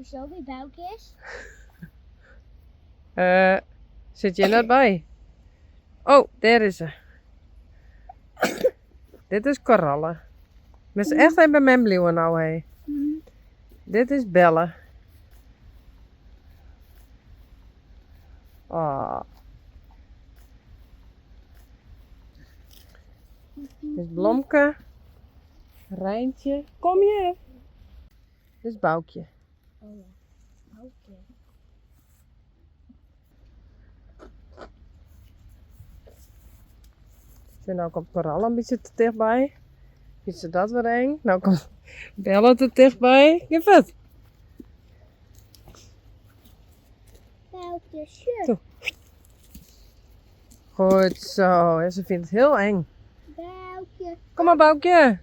Hoezo weer buikjes? Zit je net bij? Oh, daar is ze. Dit is Coralle. Maar ze echt even mijn blijven nou, hé. Dit is Belle. Oh. Dit is Blomke. Rijntje. Kom je? Dit is Boukje. Oh ja, oké. Nou komt Coralle een beetje te dichtbij. Vindt ze dat weer eng? Nou komt Belle te dichtbij. Geef het. Buikje, shirt. Zo. Goed zo. En ze vindt het heel eng. Buikje. Kom maar, Boukje.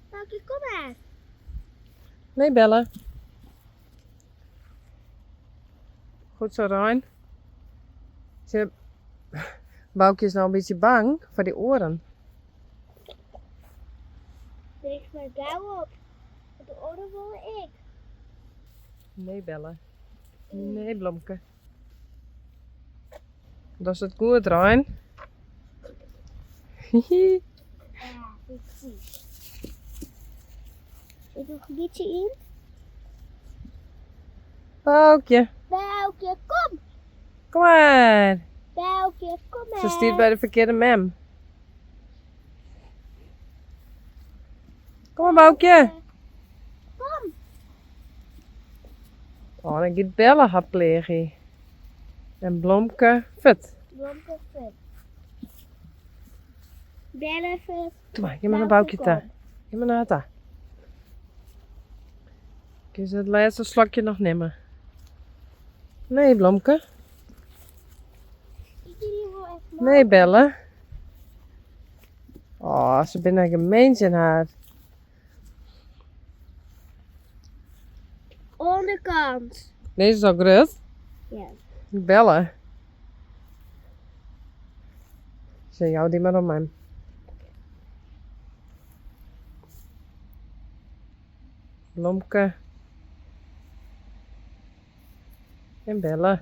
Buikje, kom maar. Nee, Belle. Goed zo, Rijn. Boukje is nou een beetje bang voor die oren. Ligt maar gauw op. De oren wil ik. Nee, Belle. Nee, Blomke. Dat is het goed, Rijn. Hihi. Ja, precies. Zit er nog een beetje in? Boukje. Buikje, kom. Kom maar. Buikje, kom maar. Ze stiert bij de verkeerde mem. Kom maar, Boukje. Kom. Oh, dan gaat Belle haar plegen. En Blomke, vet. Blomke, vet. Bellen, vet. Doe maar, geef maar een Boukje daar. Geef maar naar daar. Kun je het laatste slokje nog nemen? Nee, Blomke. Nee, Belle. Oh, ze bent een gemeentje in haar. Onderkant. Deze is al groot. Ja. Belle. Zet jou die maar om hem. Blomke. En Belle.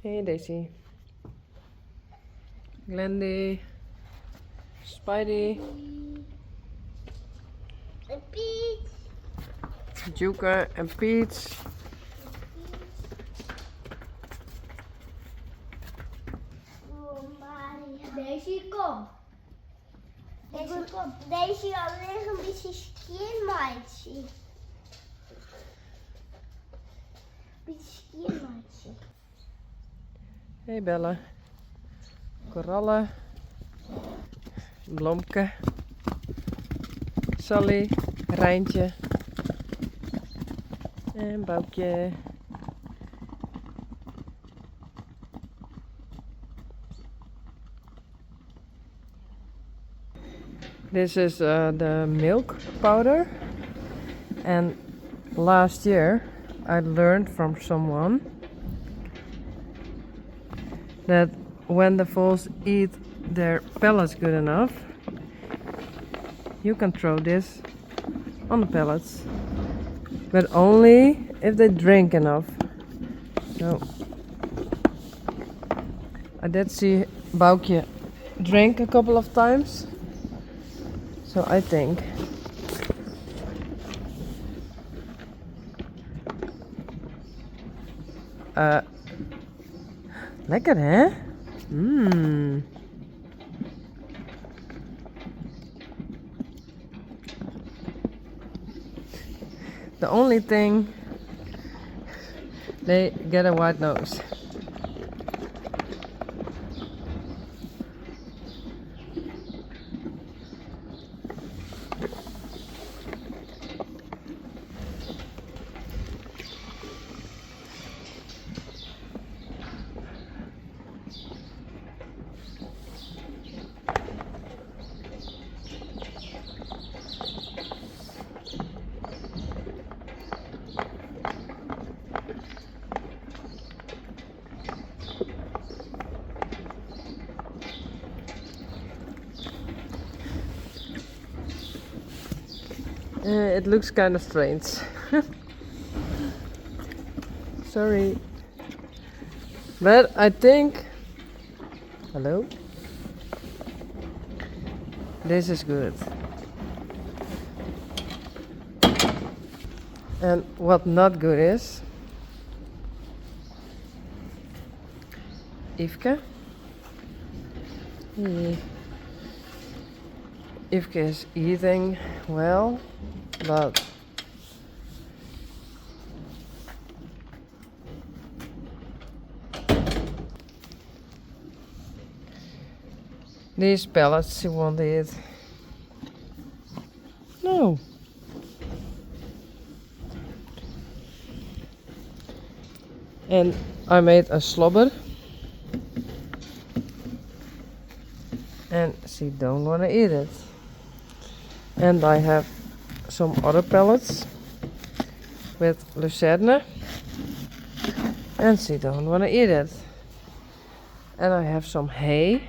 Hey Daisy. Glendy. Spidey. En Piet. Juke en Peach. Oh, Maria. Deze kom. Deze kom. Deze alleen een beetje skinmaatje. Beetje skinmaatje. Hey Belle. Coralle. Blomke. Sally. Rijntje. En Boukje. This is the milk powder. And last year I learned from someone that when the foals eat their pellets good enough, you can throw this on the pellets, but only if they drink enough. So I did see Boukje drink a couple of times, so I think lekker hè? Mmm. The only thing, they get a white nose. It looks kind of strange. Sorry. But I think... Hello? This is good. And what not good is... Yveske. Yveske is eating well, but these pellets she won't eat. No. And I made a slobber. And she don't want to eat it. And I have some other pellets with lucerne. And she don't want to eat it. And I have some hay.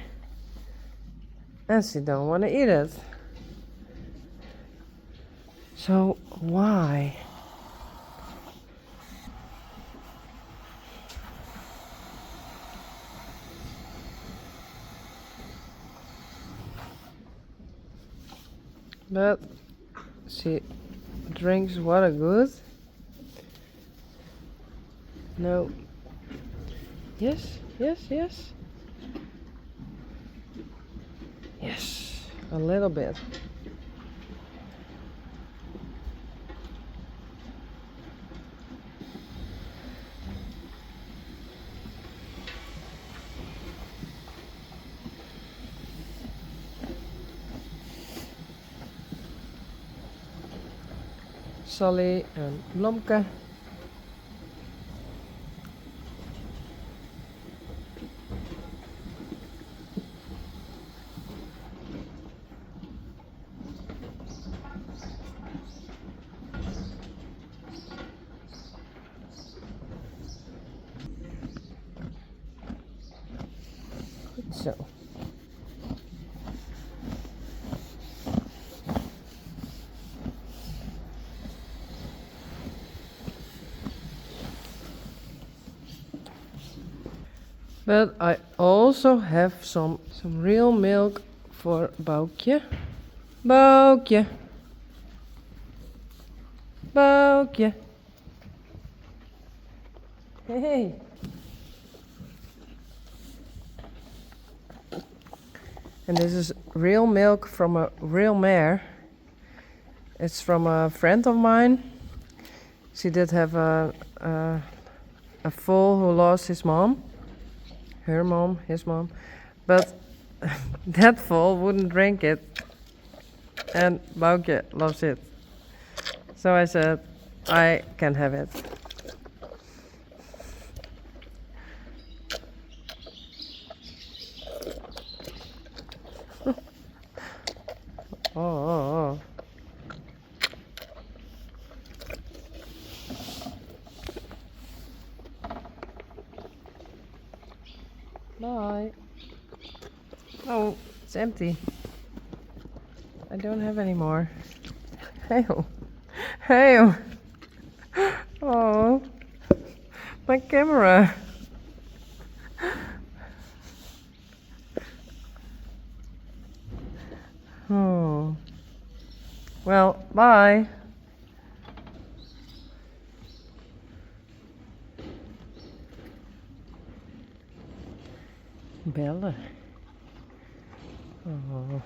And she don't want to eat it. So why? But she drinks water good. No. Yes, yes, yes. Yes, a little bit. Sally en Blomke. Goed zo. But I also have some real milk for Boukje. Boukje. Boukje. Hey. And this is real milk from a real mare. It's from a friend of mine. She did have a foal who lost his mom. Her mom, his mom. But that foal wouldn't drink it. And Boukje loves it. So I said, I can have it. Oh. Bye. Oh, it's empty. I don't have any more. Hey. Hey. Oh. My camera. Oh. Well, bye. Bella. Oh.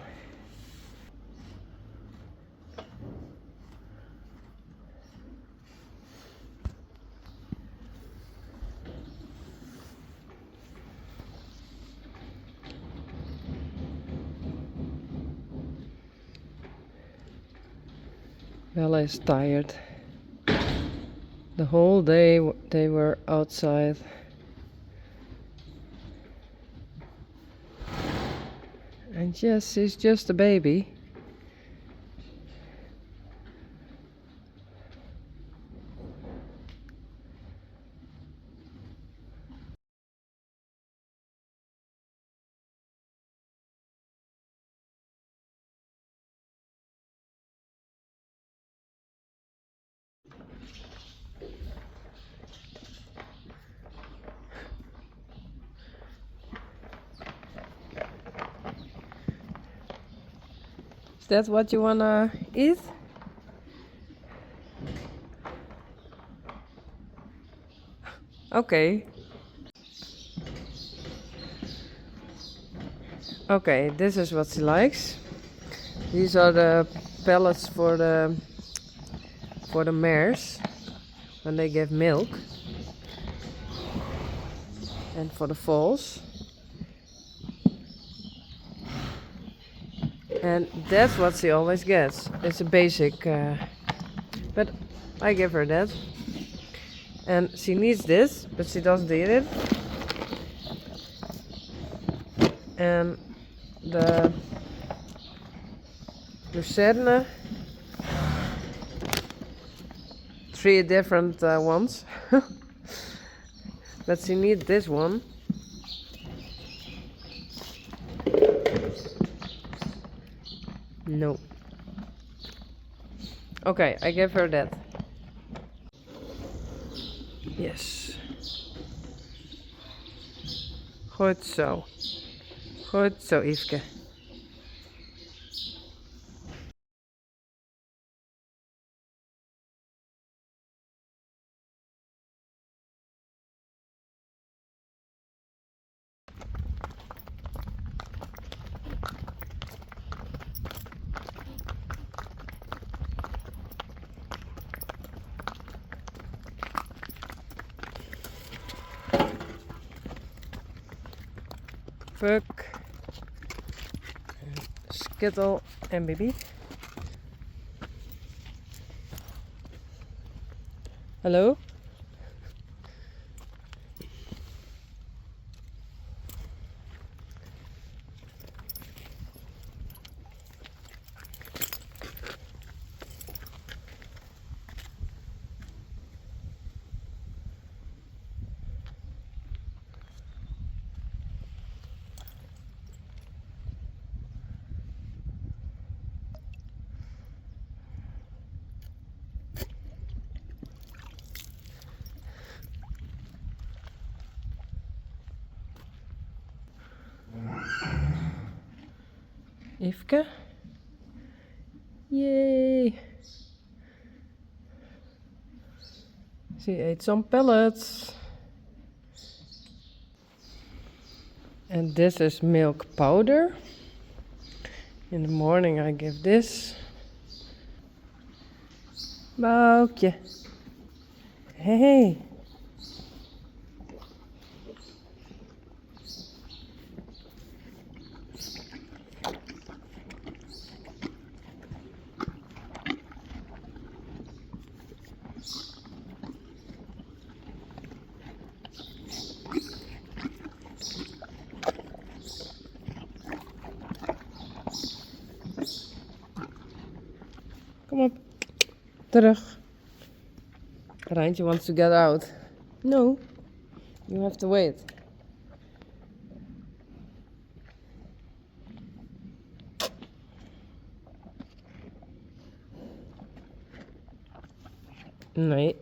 Bella is tired. The whole day they were outside. And yes, she's just a baby. Is that what you wanna eat? Okay. Okay, this is what she likes. These are the pellets for the mares when they give milk, and for the foals. And that's what she always gets. It's a basic, but I give her that. And she needs this, but she doesn't eat it. And the lucerne, 3 different ones. But she needs this one. No. Okay, I give her that. Yes. Goed zo. Goed zo, Yveske. Fuck. Skittle en Bibi. Hallo? Yveske? Yay! She ate some pellets. And this is milk powder. In the morning I give this. Boukje. Hey. Kom op. Terug. Rijntje wants to get out. No. You have to wait. Nee.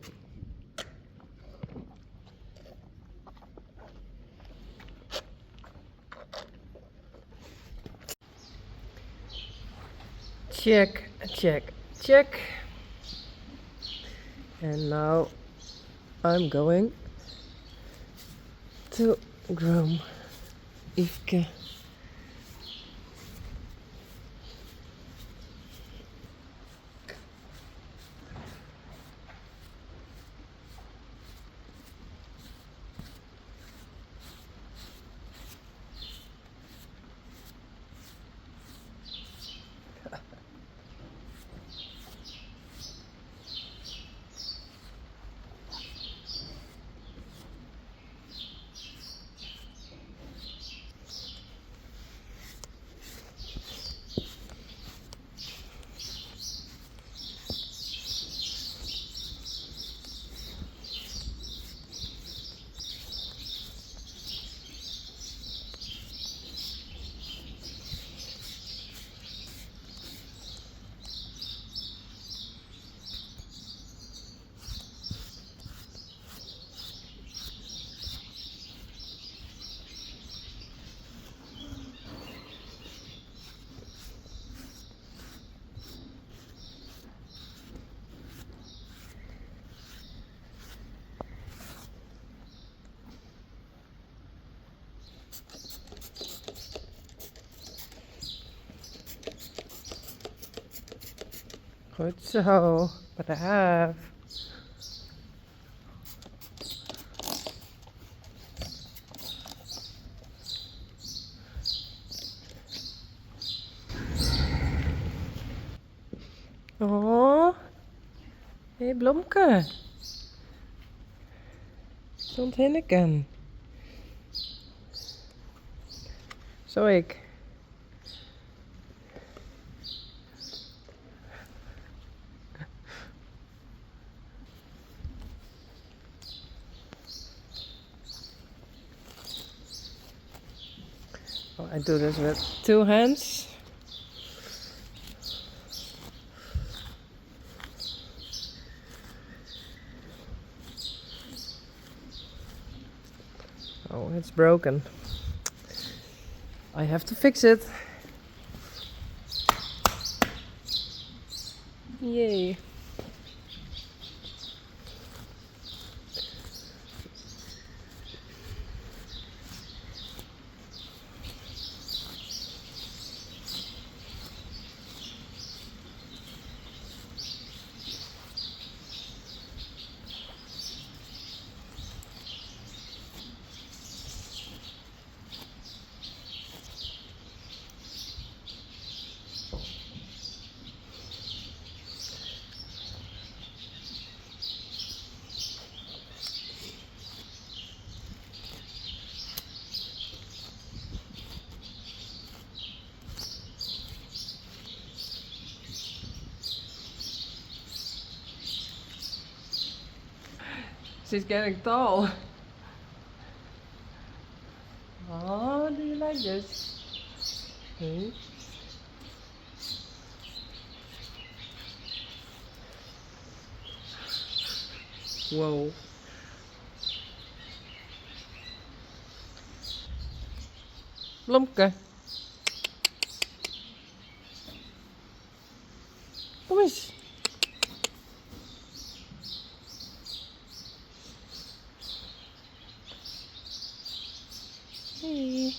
Check, check, check. And now I'm going to groom Yveske. Goed zo, braaf. Oh, hey Blomke. Stond Hinneken. Zo ik. Oh, I do this with 2 hands. Oh, it's broken. I have to fix it. Yay. She's getting tall. Oh, do you like this? Hmm? Whoa. Blomke. Kom eens. Hey.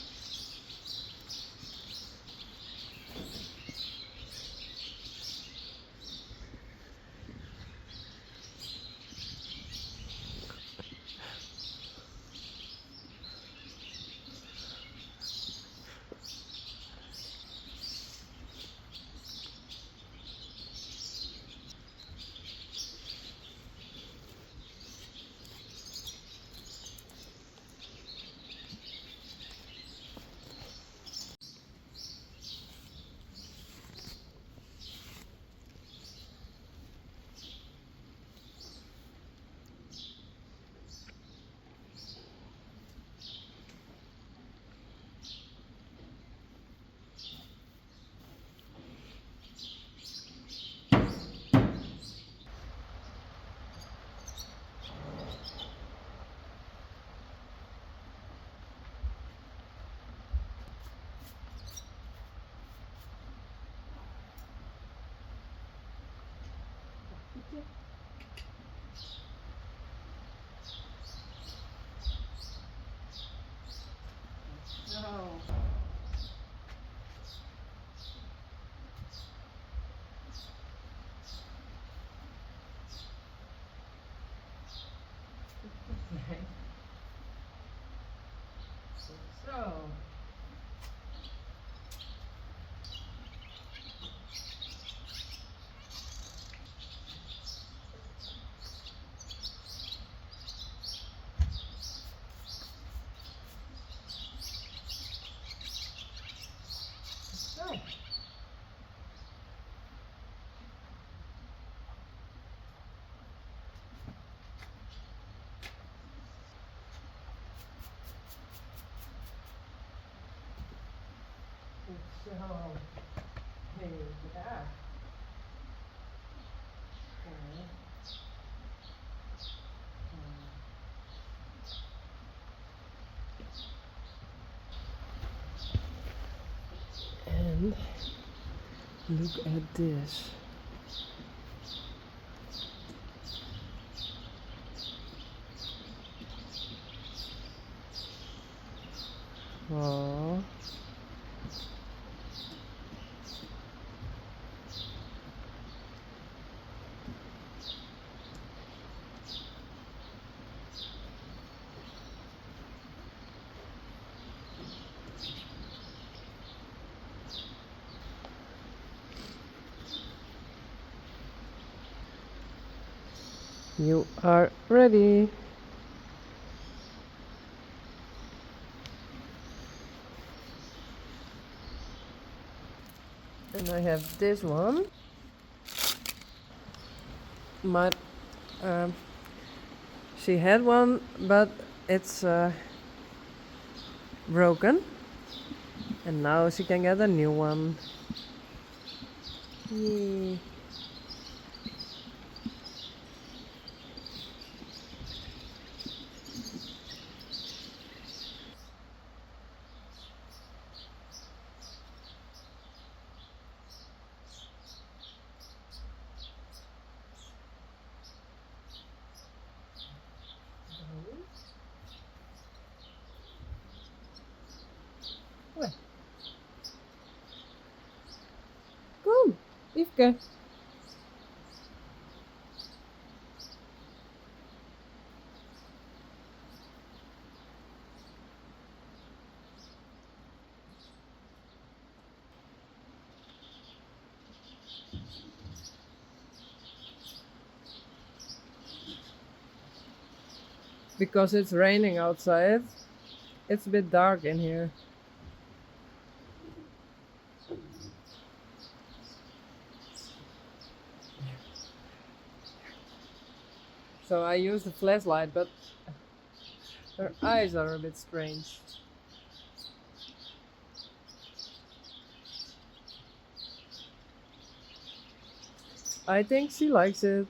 No. So. So. So. Hey, yeah. Okay. And look at this. Oh. You are ready. And I have this one. But she had one, but it's broken. And now she can get a new one. Yay. Kom, Yveske. Because it's raining outside, it's a bit dark in here. So I use the flashlight, but her eyes are a bit strange. I think she likes it.